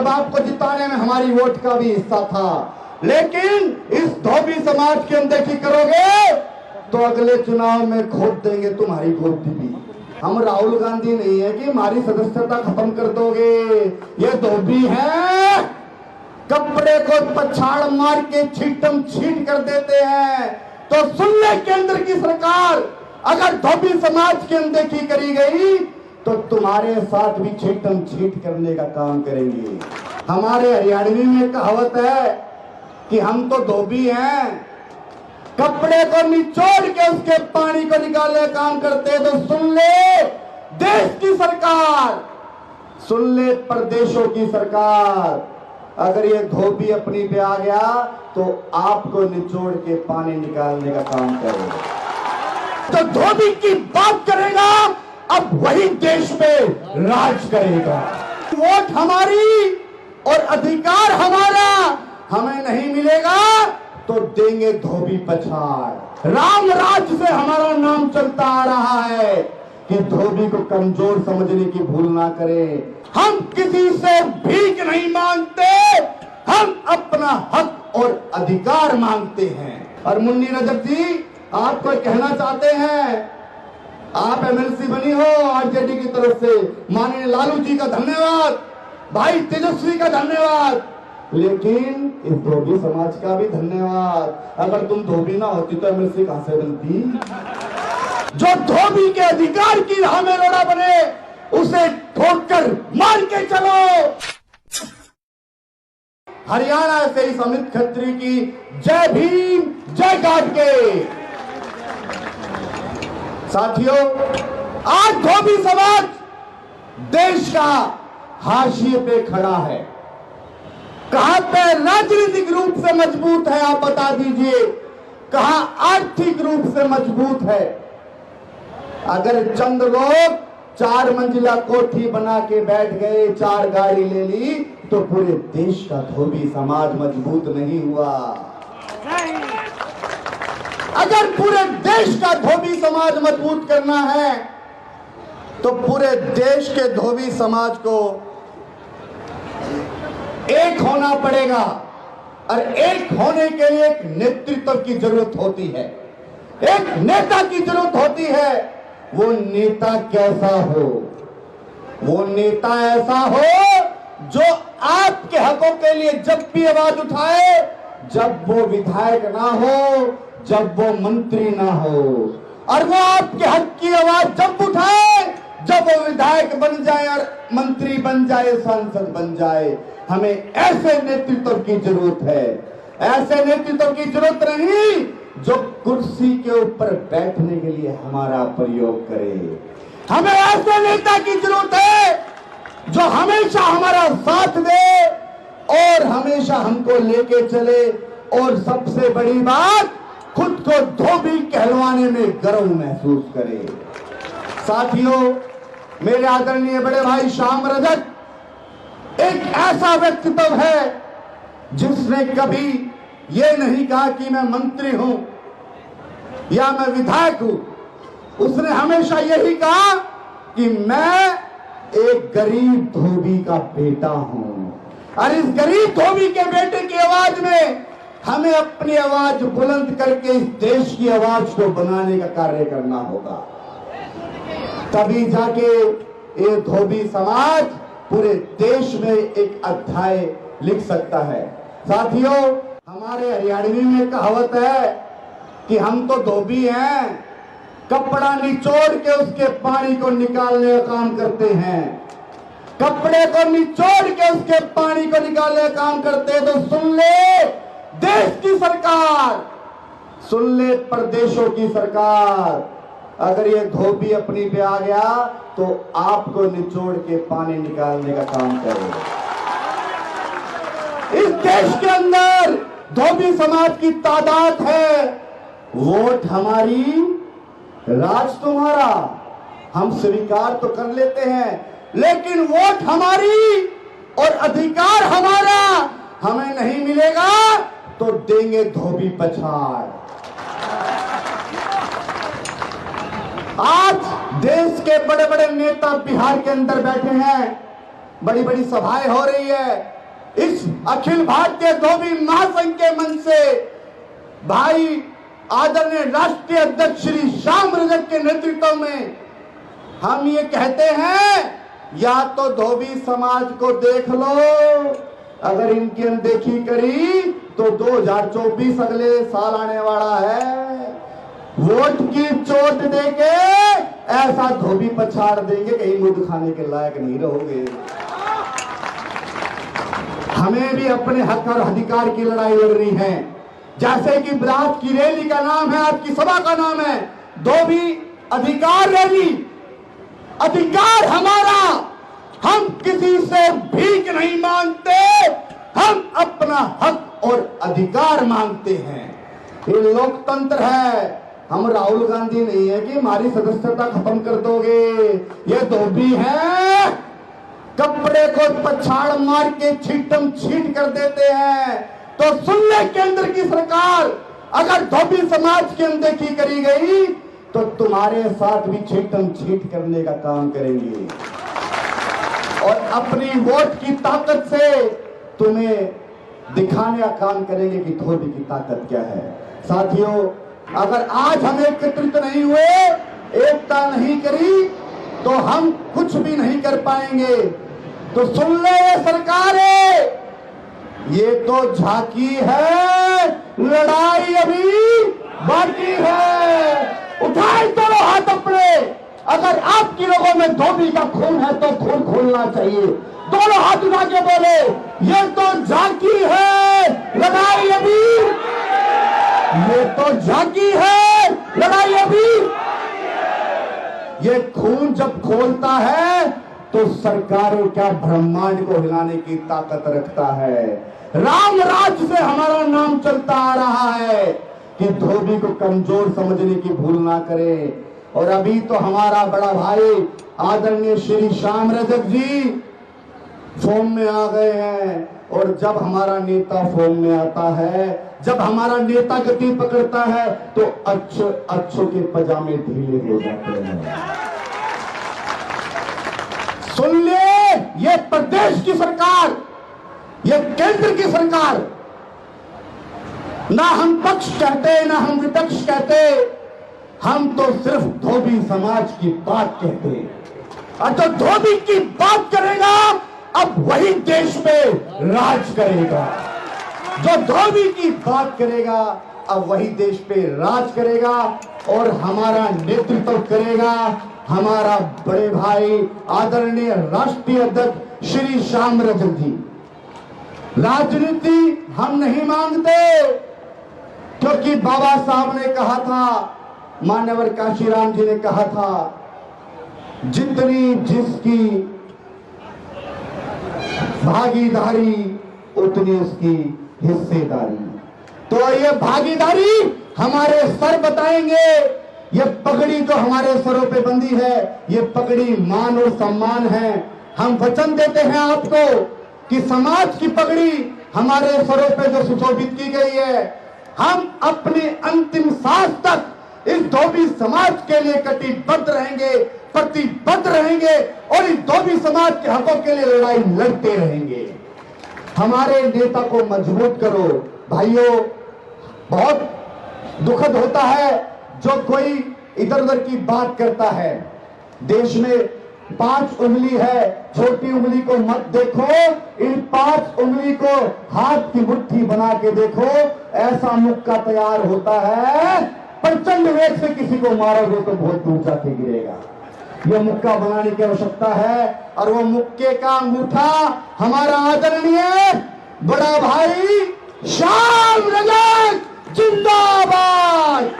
आपको जिताने में हमारी वोट का भी हिस्सा था, लेकिन इस धोबी समाज की अनदेखी करोगे तो अगले चुनाव में खोद देंगे तुम्हारी गोदी भी। हम राहुल गांधी नहीं है कि हमारी सदस्यता खत्म कर दोगे। ये धोबी है, कपड़े को पछाड़ मार के छीटम छीट कर देते हैं। तो सुन ले केंद्र की सरकार, अगर धोबी समाज की अनदेखी करी गई तो तुम्हारे साथ भी छीटम छीट करने का काम करेंगे। हमारे हरियाणवी में कहावत है कि हम तो धोबी हैं, कपड़े को निचोड़ के उसके पानी को निकालने का काम करते हैं। तो सुन ले देश की सरकार, सुन ले प्रदेशों की सरकार, अगर ये धोबी अपनी पे आ गया तो आपको निचोड़ के पानी निकालने का काम करेगा। तो धोबी की बात करेगा, अब वही देश पे राज करेगा। वोट हमारी और अधिकार हमारा, हमें नहीं मिलेगा तो देंगे धोबी पछाड़। राम राज से हमारा नाम चलता आ रहा है कि धोबी को कमजोर समझने की भूल ना करें। हम किसी से भीख नहीं मांगते, हम अपना हक और अधिकार मांगते हैं। और मुन्नी नजर जी, आप कोई कहना चाहते हैं? आप एमएलसी बनी हो आरजेडी की तरफ से, माननीय लालू जी का धन्यवाद, भाई तेजस्वी का धन्यवाद, लेकिन इस धोबी समाज का भी धन्यवाद। अगर तुम धोबी ना होती तो एमएलसी कहां से बनती? जो धोबी के अधिकार की राह में रोड़ा बने, उसे ठोकर मार के चलो। हरियाणा से इस अमित खत्री की जय भीम, जय गाड़के। साथियों, आज धोबी समाज देश का हाशिए पे खड़ा है। कहां पे राजनीतिक रूप से मजबूत है, आप बता दीजिए, कहां आर्थिक रूप से मजबूत है? अगर चंद लोग 4 मंजिला कोठी बना के बैठ गए, 4 गाड़ी ले ली, तो पूरे देश का धोबी समाज मजबूत नहीं हुआ। अगर पूरे देश का धोबी समाज मजबूत करना है तो पूरे देश के धोबी समाज को एक होना पड़ेगा, और एक होने के लिए एक नेतृत्व की जरूरत होती है, एक नेता की जरूरत होती है। वो नेता कैसा हो? वो नेता ऐसा हो जो आपके हकों के लिए जब भी आवाज उठाए, जब वो विधायक ना हो, जब वो मंत्री ना हो, और वो आपके हक की आवाज जब उठाए, जब वो विधायक बन जाए और मंत्री बन जाए, सांसद बन जाए। हमें ऐसे नेतृत्व की जरूरत है। ऐसे नेतृत्व की जरूरत नहीं जो कुर्सी के ऊपर बैठने के लिए हमारा प्रयोग करे। हमें ऐसे नेता की जरूरत है जो हमेशा हमारा साथ दे और हमेशा हमको लेके चले, और सबसे बड़ी बात, खुद को धोबी कहलवाने में गर्व महसूस करे। साथियों, मेरे आदरणीय बड़े भाई श्याम रजक एक ऐसा व्यक्तित्व है जिसने कभी ये नहीं कहा कि मैं मंत्री हूं या मैं विधायक हूं। उसने हमेशा यही कहा कि मैं एक गरीब धोबी का बेटा हूं, और इस गरीब धोबी के बेटे की आवाज में हमें अपनी आवाज बुलंद करके इस देश की आवाज को बनाने का कार्य करना होगा। तभी जाके ये धोबी समाज पूरे देश में एक अध्याय लिख सकता है। साथियों, हमारे हरियाणवी में कहावत है कि हम तो धोबी हैं, कपड़ा निचोड़ के उसके पानी को निकालने का काम करते हैं। कपड़े को निचोड़ के उसके पानी को निकालने का काम करते हैं। तो सुन ले देश की सरकार, सुन ले प्रदेशों की सरकार, अगर ये धोबी अपनी पे आ गया तो आपको निचोड़ के पानी निकालने का काम करेगा। इस देश के अंदर धोबी समाज की तादाद है, वोट हमारी, राज तुम्हारा। हम स्वीकार तो कर लेते हैं, लेकिन वोट हमारी और अधिकार हमारा, हमें नहीं मिलेगा तो देंगे धोबी पछाड़। आज देश के बड़े बड़े नेता बिहार के अंदर बैठे हैं, बड़ी बड़ी सभाएं हो रही है, अखिल भारतीय धोबी महासंघ के मन से भाई आदरणीय राष्ट्रीय अध्यक्ष श्री श्याम रजक के नेतृत्व में हम ये कहते हैं, या तो धोबी समाज को देख लो, अगर इनकी अनदेखी करी तो 2024 अगले साल आने वाला है, वोट की चोट देके ऐसा धोबी पछाड़ देंगे कहीं मुंह दिखाने के लायक नहीं रहोगे। हमें भी अपने हक और अधिकार की लड़ाई लड़नी है। जैसे कि आज की रैली का नाम है, आपकी सभा का नाम है धोबी अधिकार रैली। अधिकार हमारा, हम किसी से भीख नहीं मांगते, हम अपना हक और अधिकार मांगते हैं। ये लोकतंत्र है। हम राहुल गांधी नहीं है कि हमारी सदस्यता खत्म कर दोगे। ये धोबी है, कपड़े को पछाड़ मार के छीटम छीट कर देते हैं। तो सुन ले केंद्र की सरकार, अगर धोबी समाज की अनदेखी करी गई तो तुम्हारे साथ भी छीटम छीट करने का काम करेंगे और अपनी वोट की ताकत से तुम्हें दिखाने का काम करेंगे कि धोबी की ताकत क्या है। साथियों, अगर आज हम एकत्रित नहीं हुए, एकता नहीं करी, तो हम कुछ भी नहीं कर पाएंगे। तो सुन ले ये सरकारें, ये तो झांकी है, लड़ाई अभी बाकी है। उठाए दोनों हाथ अपने। अगर आपकी लोगों में धोबी का खून है तो खून खोलना चाहिए। दोनों हाथ उठा के बोले, ये तो झांकी है, लड़ाई अभी, ये तो झांकी है, लड़ाई अभी। ये खून जब खोलता है तो सरकारों क्या ब्रह्मांड को हिलाने की ताकत रखता है। राम राज्य से हमारा नाम चलता आ रहा है कि धोबी को कमजोर समझने की भूल ना करें। और अभी तो हमारा बड़ा भाई आदरणीय श्री श्याम रजक जी फॉर्म में आ गए हैं। और जब हमारा नेता फॉर्म में आता है, जब हमारा नेता गति पकड़ता है, तो अच्छों के पजामे ढीले हो जाते हैं। सुन ले, ये प्रदेश की सरकार, ये केंद्र की सरकार, ना हम पक्ष कहते ना हम विपक्ष कहते, हम तो सिर्फ धोबी समाज की बात कहते। और जो धोबी की बात करेगा अब वही देश में राज करेगा। जो धोबी की बात करेगा अब वही देश पे राज करेगा और हमारा नेतृत्व करेगा हमारा बड़े भाई आदरणीय राष्ट्रीय अध्यक्ष श्री श्याम रजक जी। राजनीति हम नहीं मांगते, क्योंकि बाबा साहब ने कहा था, मान्यवर काशीराम जी ने कहा था, जितनी जिसकी भागीदारी उतनी उसकी हिस्सेदारी। तो ये भागीदारी हमारे सर बताएंगे। ये पगड़ी जो हमारे सरों पे बंधी है, ये पगड़ी मान और सम्मान है। हम वचन देते हैं आपको कि समाज की पगड़ी हमारे सरों पे जो सुशोभित की गई है, हम अपनी अंतिम सांस तक इस धोबी समाज के लिए कटिबद्ध रहेंगे, प्रतिबद्ध रहेंगे और इस धोबी समाज के हकों के लिए लड़ाई लड़ते रहेंगे। हमारे नेता को मजबूत करो। भाइयों, बहुत दुखद होता है जो कोई इधर उधर की बात करता है। देश में 5 उंगली है, छोटी उंगली को मत देखो, इन 5 उंगली को हाथ की मुट्ठी बना के देखो, ऐसा मुक्का तैयार होता है। प्रचंड वेग से किसी को मारोगे तो बहुत दूर जाके गिरेगा। यह मुक्का बनाने की आवश्यकता है और वो मुक्के का अंगूठा हमारा आदरणीय बड़ा भाई श्याम रजक जिंदाबाद।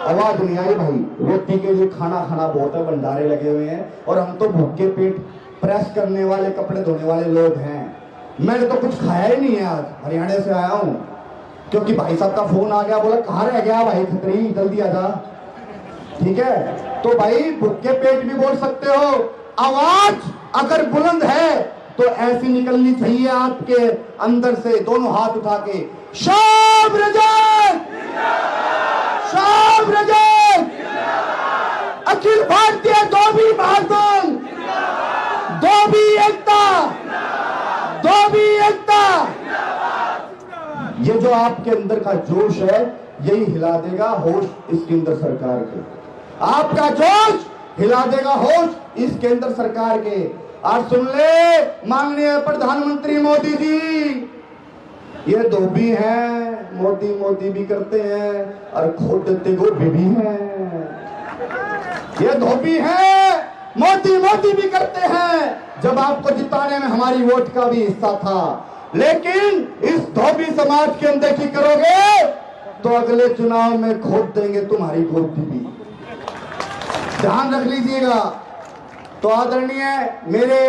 आवाज नहीं आई भाई। रोटी के लिए खाना खाना बहुत है, भंडारे लगे हुए हैं और हम तो भूखे पेट प्रेस करने वाले, कपड़े धोने वाले लोग हैं। मैंने तो कुछ खाया ही नहीं है। आज हरियाणा से आया हूं क्योंकि भाई साहब का फोन आ गया, बोला कहाँ रह गया भाई खतरी, जल्दी आ जा। ठीक है, तो भाई भूखे पेट भी बोल सकते हो। आवाज अगर बुलंद है तो ऐसी निकलनी चाहिए आपके अंदर से, दोनों हाथ उठा के, श्याम रजक, श्याम रजक, अखिल भारतीय धोबी महासंघ, धोबी एकता, जो आपके अंदर का जोश है यही हिला देगा होश इस केंद्र सरकार के। आपका जोश हिला देगा होश इस केंद्र सरकार के। और सुन ले माननीय प्रधानमंत्री मोदी जी, ये धोबी हैं, मोदी मोदी भी करते हैं और खोदते गोभी भी हैं। ये धोबी हैं, मोदी मोदी भी करते हैं। जब आपको जिताने में हमारी वोट का भी हिस्सा था, लेकिन इस धोबी समाज की अनदेखी करोगे तो अगले चुनाव में खोद देंगे तुम्हारी गोदी भी। ध्यान रख लीजिएगा। तो आदरणीय मेरे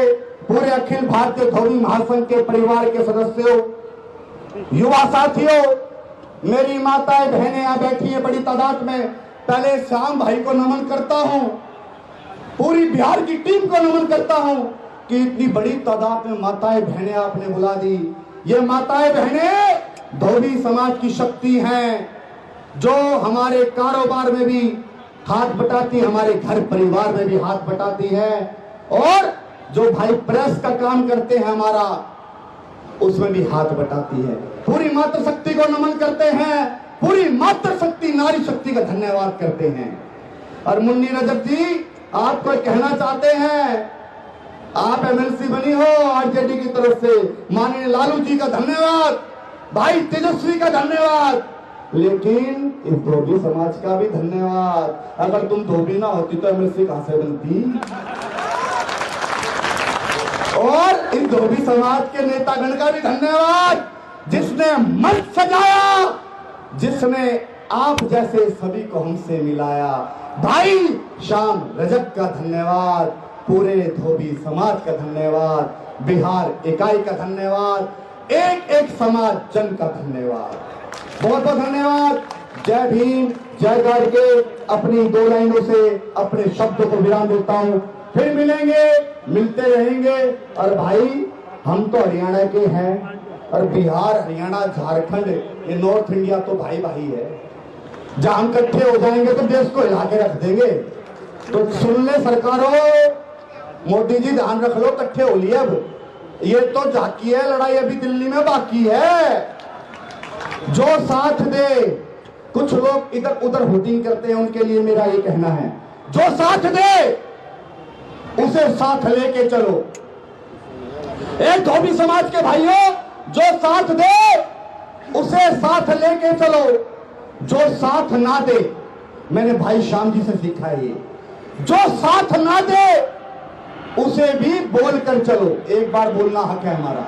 पूरे अखिल भारतीय धोबी महासंघ के परिवार के सदस्यों, युवा साथियों, मेरी माताएं बहनें यहां बैठी हैं बड़ी तादाद में। पहले श्याम भाई को नमन करता हूं, पूरी बिहार की टीम को नमन करता हूं कि इतनी बड़ी तादाद में माताएं बहनें आपने बुला दी। ये माताएं बहनें धोबी समाज की शक्ति हैं, जो हमारे कारोबार में भी हाथ बटाती, हमारे घर परिवार में भी हाथ बटाती है, और जो भाई प्रेस का काम करते हैं हमारा, उसमें भी हाथ बटाती है। पूरी मातृशक्ति को नमन करते हैं, पूरी मातृशक्ति नारी शक्ति का धन्यवाद करते हैं। और मुन्नी रजब जी, आप कोई कहना चाहते हैं, आप एमएलसी बनी हो आरजेडी की तरफ से, माननीय लालू जी का धन्यवाद, भाई तेजस्वी का धन्यवाद, लेकिन इस धोबी समाज का भी धन्यवाद। अगर तुम धोबी ना होती तो एमएलसी कहां से बनती। और इस धोबी समाज के नेतागण का भी धन्यवाद, जिसने मंच सजाया, जिसने आप जैसे सभी को हमसे मिलाया। भाई श्याम रजक का धन्यवाद, पूरे धोबी समाज का धन्यवाद, बिहार इकाई का धन्यवाद, एक एक समाज जन का धन्यवाद, बहुत बहुत धन्यवाद। जय भीम, जय गाड़गे। अपनी दो लाइनों से अपने शब्दों को विराम देता हूं। फिर मिलेंगे, मिलते रहेंगे। और भाई हम तो हरियाणा के हैं, और बिहार, हरियाणा, झारखंड, ये नॉर्थ इंडिया तो भाई भाई है। जहां हम इकट्ठे हो जाएंगे तो देश को हिला के रख देंगे। तो सुन ले सरकारों, मोदी जी ध्यान रख लो, इकट्ठे हो लिए। अब ये तो झांकी है, लड़ाई अभी दिल्ली में बाकी है। जो साथ दे, कुछ लोग इधर उधर होर्डिंग करते हैं, उनके लिए मेरा ये कहना है, जो साथ दे उसे साथ लेके चलो। एक धोबी समाज के भाइयों, जो साथ दे उसे साथ लेके चलो, जो साथ ना दे, मैंने भाई श्याम जी से सीखा है ये, जो साथ ना दे उसे भी बोल कर चलो। एक बार बोलना हक है हमारा।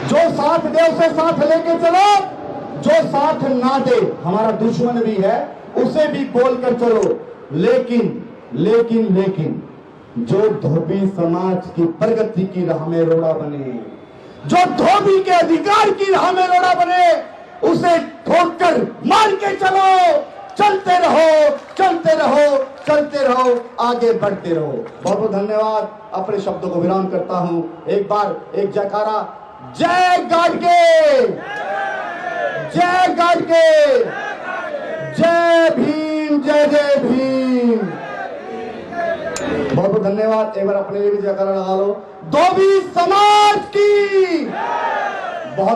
जो साथ दे उसे साथ लेके चलो, जो साथ ना दे, हमारा दुश्मन भी है, उसे भी बोल कर चलो। लेकिन लेकिन लेकिन जो धोबी समाज की प्रगति की राह में रोड़ा बने, जो धोबी के अधिकार की राह में रोड़ा बने, उसे ठोकर मार के चलो। चलते रहो, चलते रहो, चलते रहो, आगे बढ़ते रहो। बहुत बहुत धन्यवाद। अपने शब्दों को विराम करता हूं। एक बार एक जयकारा, जय गाड़गे, जय गाड़गे, जय भीम, जय जय भीम। बहुत बहुत धन्यवाद। एक बार अपने लिए भी जयकारा लगा लो, धोबी समाज की। बहुत